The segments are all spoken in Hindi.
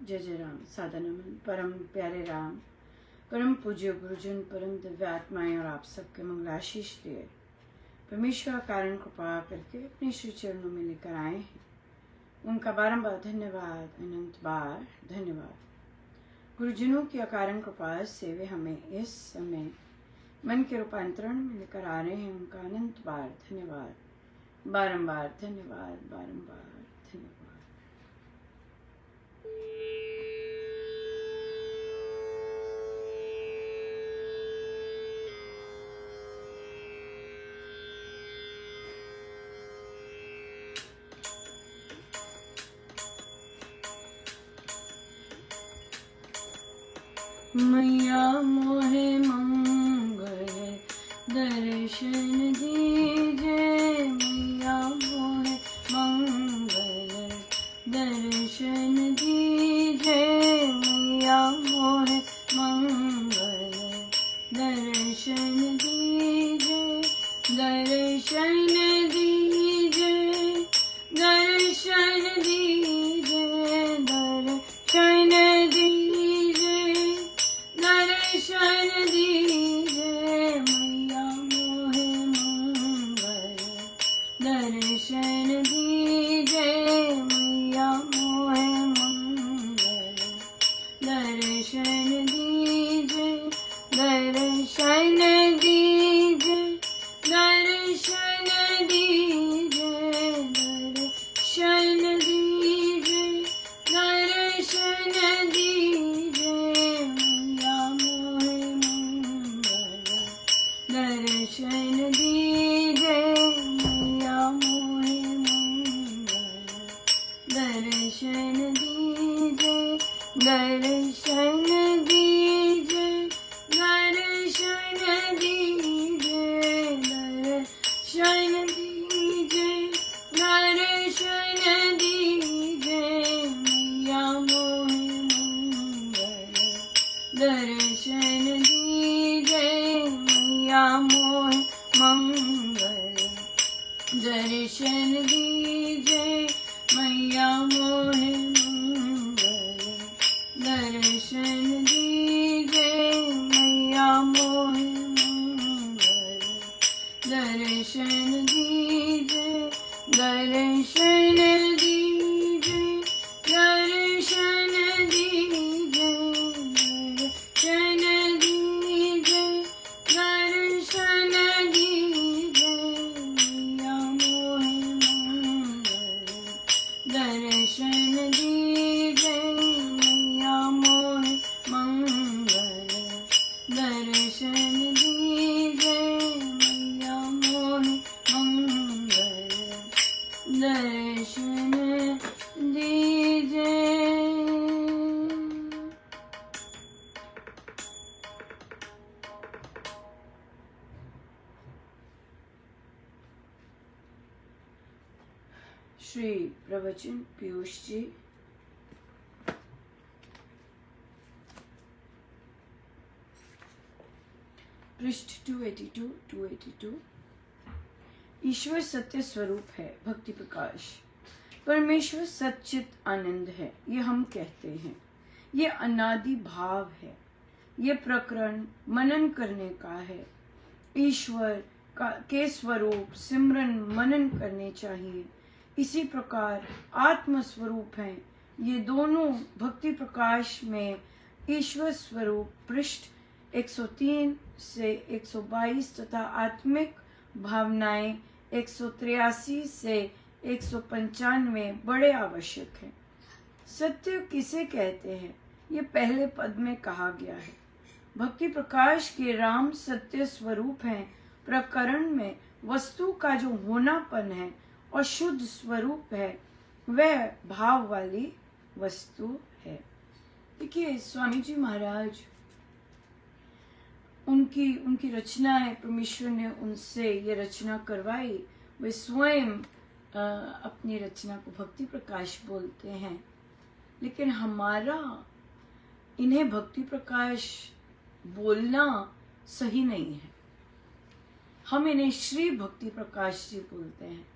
जय जय राम। सादा नमन परम प्यारे राम, परम पूज्य गुरुजन, परम दिव्य आत्माएं और आप सबके मंगलाशीष दिए परमेश्वर कारण कृपा करके अपने श्री चरणों में लेकर आए हैं। उनका बारंबार धन्यवाद, अनंत बार धन्यवाद। गुरुजनों की अकारण कृपा से वे हमें इस समय मन के रूपांतरण में लेकर आ रहे हैं। उनका अनंत बार धन्यवाद, बारंबार धन्यवाद, बारंबार धन्यवाद। मैया मोहे मंगल दर्शन दीजे, मैया मोहे मंगल दर्शन दीजे, मैया मोहे मंगल दर्शन दीजे, दर्शन दीजे, दर्शन दीजे, दर्शन दीजे, दर्शन दीजे, मैया मोहे मंगल दर्शन दीजे, मैया मोहे मंगल दर्शन दीजे, दर्शन दीजे, दर्शन दीजे, दर्शन दीजे, दर्शन दीजे, मैया मोहे मंगल दर्शन दीजे, मैया मोहे मंगल दर्शन दीजे, दर्शन दीजे, दर्शन दीजे, दर्शन दीजे, दर्शन दीजे, मैया मोहे मंगल दर्शन दीजे, मैया मोहे मंगल दर्शन दीजे, मैया मोहे मंगल दर्शन दीजे, मैया मोहे मंगल दर्शन दीजे, दर्शन दीजे, दर्शन दीजे, दर्शन दीजे, दर्शन दीजे, मैया मोहे मंगल दर्शन दीजे, मैया मोहे मंगल दर्शन दीजे, मैया मोहे मंगल दर्शन दीजे। श्री प्रवचन पीयूष जी, पृष्ठ 282। ईश्वर सत्य स्वरूप है, भक्ति प्रकाश। परमेश्वर सच्चित आनंद है, ये हम कहते हैं। ये अनादि भाव है। ये प्रकरण मनन करने का है। ईश्वर के स्वरूप सिमरन मनन करने चाहिए। इसी प्रकार आत्म स्वरूप हैं। ये दोनों भक्ति प्रकाश में ईश्वर स्वरूप पृष्ठ 103 से 122 तथा आत्मिक भावनाएं 183 से 195 बड़े आवश्यक हैं। सत्य किसे कहते हैं, ये पहले पद में कहा गया है। भक्ति प्रकाश के राम सत्य स्वरूप हैं। प्रकरण में वस्तु का जो होनापन है और शुद्ध स्वरूप है, वह भाव वाली वस्तु है। देखिए, स्वामी जी महाराज, उनकी रचना है, परमेश्वर ने उनसे ये रचना करवाई। वे स्वयं अपनी रचना को भक्ति प्रकाश बोलते हैं, लेकिन हमारा इन्हें भक्ति प्रकाश बोलना सही नहीं है। हम इन्हें श्री भक्ति प्रकाश जी बोलते हैं,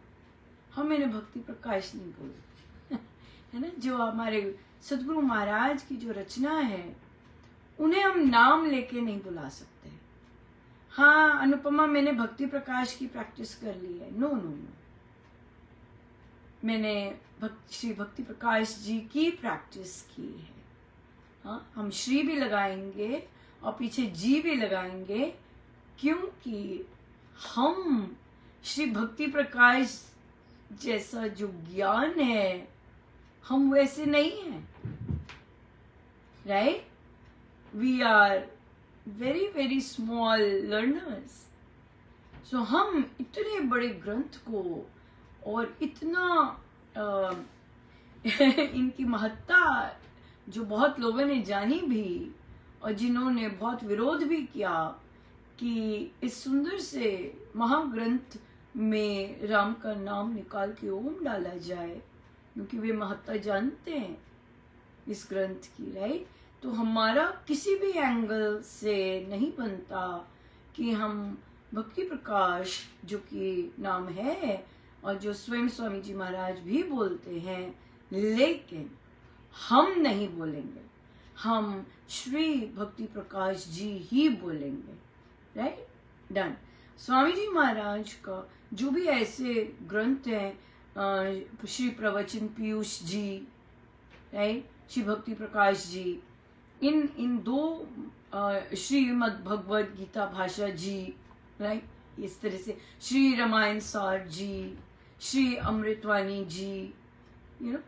हम इन्हें भक्ति प्रकाश नहीं बोलते है ना। जो हमारे सदगुरु महाराज की जो रचना है उन्हें हम नाम लेके नहीं बुला सकते। हाँ अनुपमा, मैंने भक्ति प्रकाश की प्रैक्टिस कर ली है। नो नो नो, मैंने श्री भक्ति प्रकाश जी की प्रैक्टिस की है। हाँ, हम श्री भी लगाएंगे और पीछे जी भी लगाएंगे, क्योंकि हम श्री भक्ति प्रकाश जैसा जो ज्ञान है हम वैसे नहीं हैं, right? We are very very small learners. So हम इतने बड़े ग्रंथ को और इतना इनकी महत्ता जो बहुत लोगों ने जानी भी और जिन्होंने बहुत विरोध भी किया कि इस सुंदर से महाग्रंथ में राम का नाम निकाल के ओम डाला जाए, क्योंकि वे महत्ता जानते हैं इस ग्रंथ की, राइट? तो हमारा किसी भी एंगल से नहीं बनता कि हम भक्ति प्रकाश जो कि नाम है और जो स्वयं स्वामी जी महाराज भी बोलते हैं, लेकिन हम नहीं बोलेंगे, हम श्री भक्ति प्रकाश जी ही बोलेंगे, राइट? डन। स्वामी जी महाराज का जो भी ऐसे ग्रंथ हैं, श्री प्रवचन पीयूष जी, राइट, श्री भक्ति प्रकाश जी, इन दो श्रीमद् भगवद गीता भाषा जी, राइट, इस तरह से श्री रामायण सार जी, श्री अमृतवाणी जी, यू नो,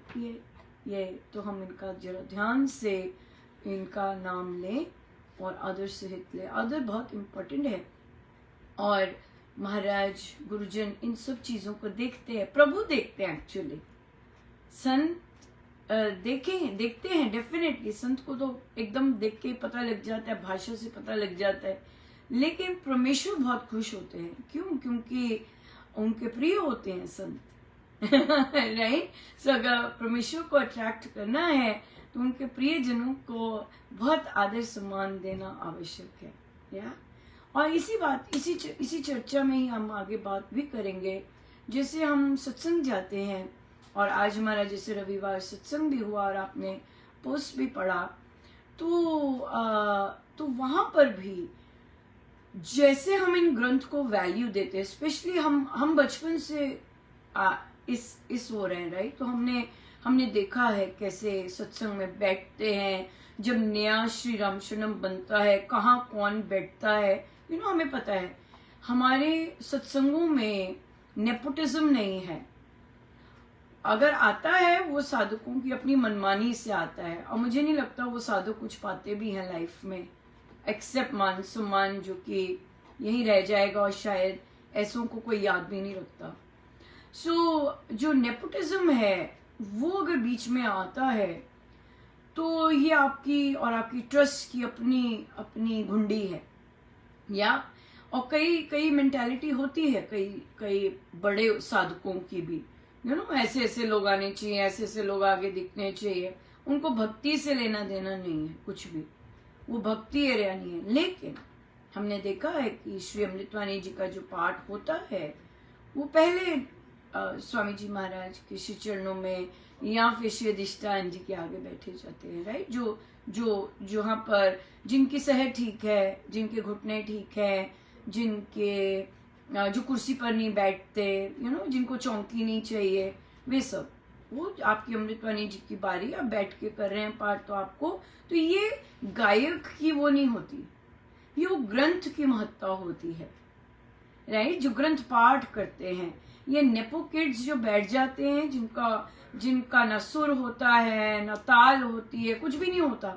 ये तो हम इनका जरा ध्यान से इनका नाम लें और आदर सहित लें। आदर बहुत इम्पोर्टेंट है और महाराज गुरुजन इन सब चीजों को देखते हैं, प्रभु देखते हैं एक्चुअली। संत देखते हैं डेफिनेटली, संत को तो एकदम देख के पता लग जाता है, भाषा से पता लग जाता है, लेकिन परमेश्वर बहुत खुश होते हैं। क्यों? क्योंकि उनके प्रिय होते हैं संत, राइट? सो अगर परमेश्वर को अट्रैक्ट करना है तो उनके प्रिय जनों को बहुत आदर सम्मान देना आवश्यक है, या? और इसी चर्चा में ही हम आगे बात भी करेंगे। जैसे हम सत्संग जाते हैं और आज हमारा जैसे रविवार सत्संग भी हुआ और आपने पोस्ट भी पढ़ा, तो वहां पर भी जैसे हम इन ग्रंथ को वैल्यू देते हैं, स्पेशली हम बचपन से इस हो रहे हैं, राइट? तो हमने देखा है कैसे सत्संग में बैठते हैं, जब नया श्री राम शरणम बनता है कहाँ कौन बैठता है, यू नो, हमें पता है। हमारे सत्संगों में नेपोटिज्म नहीं है, अगर आता है वो साधकों की अपनी मनमानी से आता है, और मुझे नहीं लगता वो साधक कुछ पाते भी हैं लाइफ में, एक्सेप्ट मान सम्मान जो कि यही रह जाएगा और शायद ऐसों को कोई याद भी नहीं रखता। सो जो नेपोटिज्म है वो अगर बीच में आता है तो ये आपकी और आपकी ट्रस्ट की अपनी घुंडी है, या? और कई मेंटालिटी होती है कई बड़े साधकों की भी, यू नो, ऐसे लोग आने चाहिए, ऐसे लोग आगे दिखने चाहिए। उनको भक्ति से लेना देना नहीं है कुछ भी, वो भक्ति एरिया नहीं है। लेकिन हमने देखा है कि श्री अमृतवाणी जी का जो पाठ होता है वो पहले स्वामी जी महाराज के श्री चरणों में या फिर श्री अधिष्ठान जी के आगे बैठे जाते हैं, राइट? जो जहाँ पर जिनकी सेहत ठीक है, जिनके घुटने ठीक है, जिनके जो कुर्सी पर नहीं बैठते, यू नो, जिनको चौंकी नहीं चाहिए, वे सब, वो आपकी अमृतवाणी जी की बारी, आप बैठ के कर रहे हैं पाठ, तो आपको, तो ये गायक की वो नहीं होती, ये वो ग्रंथ की महत्ता होती है, राइट? जो ग्रंथ पाठ करते हैं, ये नेपो किड्स जो बैठ जाते हैं, जिनका न सुर होता है न ताल होती है, कुछ भी नहीं होता,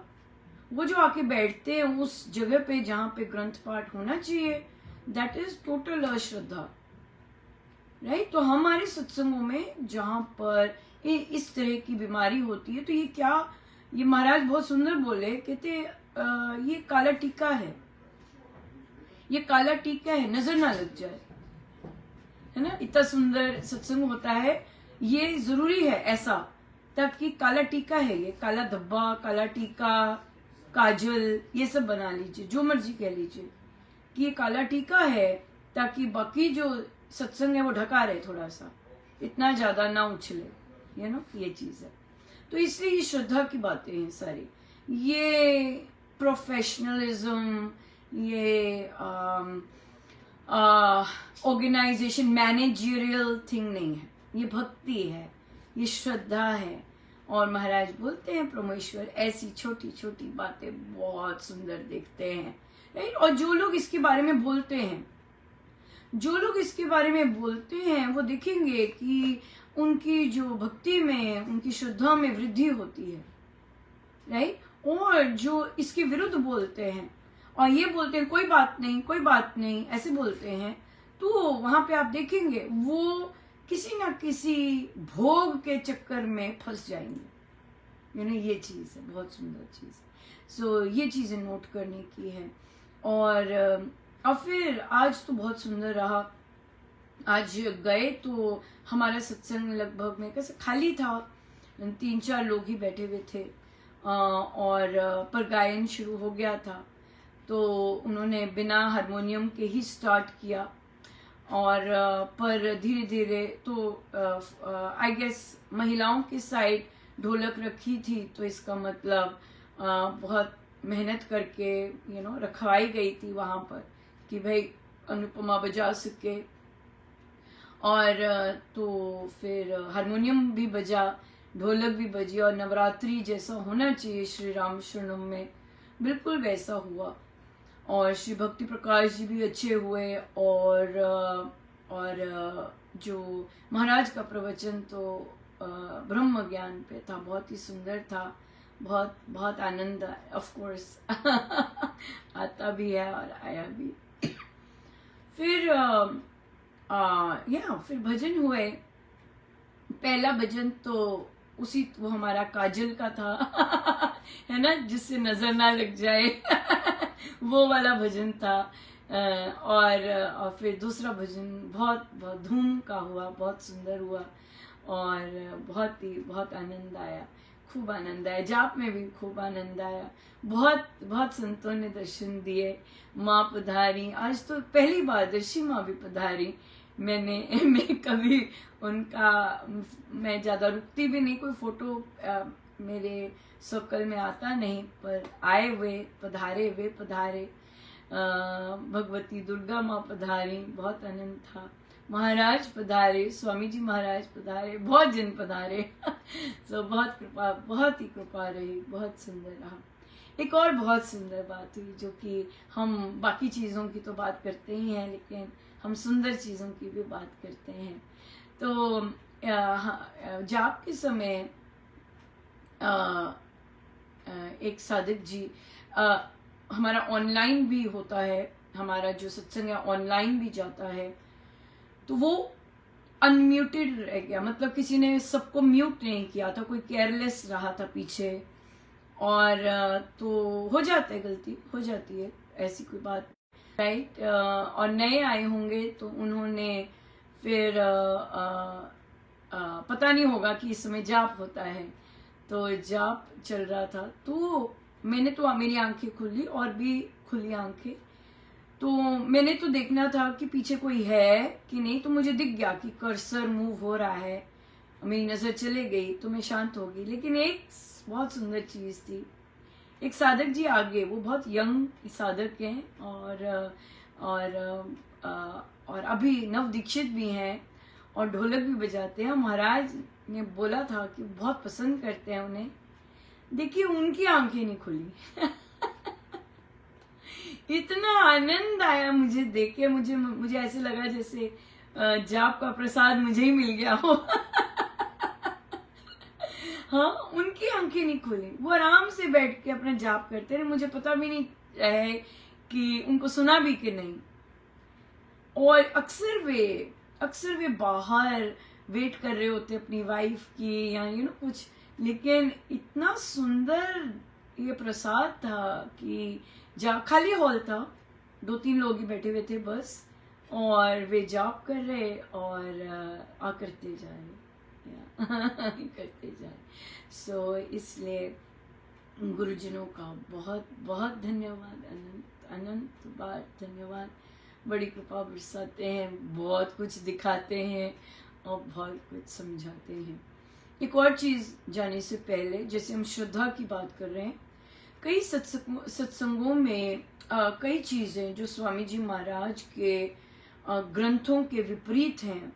वो जो आके बैठते हैं उस जगह पे जहाँ पे ग्रंथ पाठ होना चाहिए, दैट इज टोटल अश्रद्धा, राइट? तो हमारे सत्संगों में जहाँ पर इस तरह की बीमारी होती है, तो ये क्या, ये महाराज बहुत सुंदर बोले, कहते ये काला टीका है, ये काला टीका है, नजर ना लग जाए, है ना? इतना सुंदर सत्संग होता है, ये जरूरी है ऐसा, ताकि काला टीका है, ये काला धब्बा, काला टीका, काजल, ये सब बना लीजिए, जो मर्जी कह लीजिए कि ये काला टीका है, ताकि बाकी जो सत्संग है वो ढका रहे, थोड़ा सा, इतना ज्यादा ना उछले, यू नो, ये चीज है। तो इसलिए ये श्रद्धा की बातें हैं सारी, ये प्रोफेशनलिज्म, ये ऑर्गेनाइजेशन मैनेजरियल थिंग नहीं है, ये भक्ति है, ये श्रद्धा है। और महाराज बोलते हैं परमेश्वर ऐसी छोटी छोटी बातें बहुत सुंदर देखते हैं, राइट। और जो लोग इसके बारे में बोलते हैं, जो लोग इसके बारे में बोलते हैं, वो देखेंगे कि उनकी जो भक्ति में, उनकी श्रद्धा में वृद्धि होती है, राइट। और जो इसके विरुद्ध बोलते हैं और ये बोलते हैं कोई बात नहीं, कोई बात नहीं, ऐसे बोलते हैं, तो वहां पे आप देखेंगे वो किसी ना किसी भोग के चक्कर में फंस जाएंगे। ये चीज है, बहुत सुंदर चीज है। सो ये चीजें नोट करने की है। और फिर आज तो बहुत सुंदर रहा। आज गए तो हमारा सत्संग लगभग में कैसे खाली था, 3-4 लोग ही बैठे हुए थे, और पर गायन शुरू हो गया था, तो उन्होंने बिना हारमोनियम के ही स्टार्ट किया। और पर धीरे धीरे तो आई गेस महिलाओं की साइड ढोलक रखी थी, तो इसका मतलब बहुत मेहनत करके रखवाई गई थी वहां पर कि भाई अनुपमा बजा सके। और तो फिर हारमोनियम भी बजा, ढोलक भी बजी, और नवरात्रि जैसा होना चाहिए श्री राम शरणम में बिल्कुल वैसा हुआ। और श्री भक्ति प्रकाश जी भी अच्छे हुए। और जो महाराज का प्रवचन तो ब्रह्म ज्ञान पे था, बहुत ही सुंदर था, बहुत बहुत आनंद आया, ऑफ कोर्स आता भी है और आया भी। फिर फिर भजन हुए। पहला भजन तो वो हमारा काजल का था है ना, जिससे नजर ना लग जाए वो वाला भजन था। और फिर दूसरा भजन बहुत बहुत धूम का हुआ, बहुत सुंदर हुआ, और बहुत आनंद आया, खूब आनंद आया। जाप में भी खूब आनंद आया। बहुत बहुत संतों ने दर्शन दिए। माँ पधारी, आज तो पहली बार दर्शी माँ भी पधारी। मैं कभी उनका, मैं ज्यादा रुकती भी नहीं, कोई फोटो मेरे सर्कल में आता नहीं, पर आए हुए पधारे। भगवती दुर्गा माँ पधारी, बहुत आनंद था। महाराज पधारे, स्वामी जी महाराज पधारे, बहुत जन पधारे सो बहुत कृपा, बहुत ही कृपा रही, बहुत सुंदर रहा। एक और बहुत सुंदर बात हुई, जो कि हम बाकी चीज़ों की तो बात करते ही हैं, लेकिन हम सुंदर चीज़ों की भी बात करते हैं। तो जाप के समय एक साधक जी, हमारा ऑनलाइन भी होता है, हमारा जो सत्संग है ऑनलाइन भी जाता है, तो वो अनम्यूटेड रह गया, मतलब किसी ने सबको म्यूट नहीं किया था, कोई केयरलेस रहा था पीछे। और तो हो जाता है, गलती हो जाती है, ऐसी कोई बात, राइट। और नए आए होंगे तो उन्होंने फिर पता नहीं होगा कि इस समय जाप होता है, तो जाप चल रहा था, तो मैंने तो मेरी आंखें खुली और भी खुली आंखें, तो मैंने तो देखना था कि पीछे कोई है कि नहीं, तो मुझे दिख गया कि कर्सर मूव हो रहा है, मेरी नजर चले गई, तो मैं शांत हो गई। लेकिन एक बहुत सुंदर चीज थी, एक साधक जी आगे, वो बहुत यंग साधक हैं, और अभी नव दीक्षित भी हैं, और ढोलक भी बजाते हैं। महाराज ने बोला था कि बहुत पसंद करते हैं उन्हें। देखिए उनकी आंखें नहीं खुली इतना आनंद आया मुझे देख के, मुझे ऐसे लगा जैसे जाप का प्रसाद मुझे ही मिल गया हो हाँ, उनकी आंखें नहीं खुली, वो आराम से बैठ के अपना जाप करते रहे। मुझे पता भी नहीं है कि उनको सुना भी कि नहीं। और अक्सर वे बाहर वेट कर रहे होते अपनी वाइफ की, या कुछ, लेकिन इतना सुंदर ये प्रसाद था कि खाली हॉल था, 2-3 लोग ही बैठे हुए थे बस, और वे जाप कर रहे और करते जा रहे करते जाए। सो इसलिए गुरुजनों का बहुत बहुत धन्यवाद, अनंत बार धन्यवाद। बड़ी कृपा बरसाते हैं, बहुत कुछ दिखाते हैं और बहुत कुछ समझाते हैं। एक और चीज जाने से पहले, जैसे हम श्रद्धा की बात कर रहे हैं, कई सत्संगों में कई चीजें जो स्वामी जी महाराज के ग्रंथों के विपरीत हैं,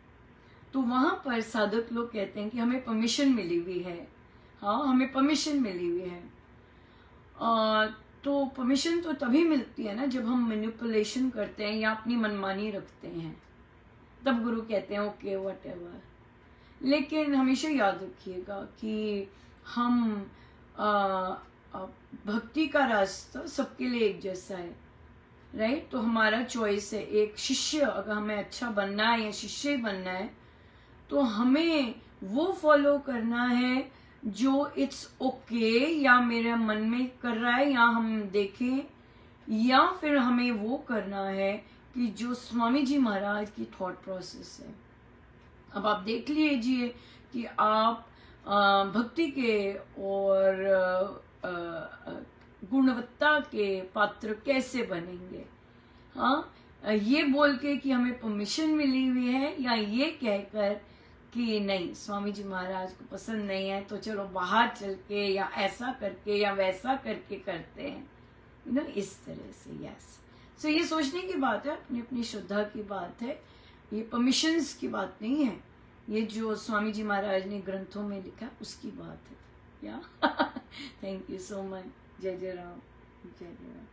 तो वहां पर साधक लोग कहते हैं कि हमें परमिशन मिली हुई है। हाँ, हमें परमिशन मिली हुई है। तो परमिशन तो तभी मिलती है ना जब हम मैनिपुलेशन करते हैं या अपनी मनमानी रखते हैं, तब गुरु कहते हैं ओके व्हाटएवर। लेकिन हमेशा याद रखिएगा कि हम भक्ति का रास्ता सबके लिए एक जैसा है, राइट। तो हमारा चॉइस है। एक शिष्य, अगर हमें अच्छा बनना है या शिष्य बनना है, तो हमें वो फॉलो करना है जो इट्स ओके या मेरे मन में कर रहा है या हम देखें, या फिर हमें वो करना है कि जो स्वामी जी महाराज की थॉट प्रोसेस है। अब आप देख लीजिए कि आप भक्ति के और गुणवत्ता के पात्र कैसे बनेंगे। हाँ, ये बोल के कि हमें परमिशन मिली हुई है, या ये कहकर कि नहीं स्वामी जी महाराज को पसंद नहीं है तो चलो बाहर चल के या ऐसा करके या वैसा करके करते हैं, यू नो, इस तरह से। यस, सो ये सोचने की बात है, अपनी अपनी श्रद्धा की बात है, ये परमिशंस की बात नहीं है। ये जो स्वामी जी महाराज ने ग्रंथों में लिखा उसकी बात है। या थैंक यू सो मच। जय जय राम, जय जय राम।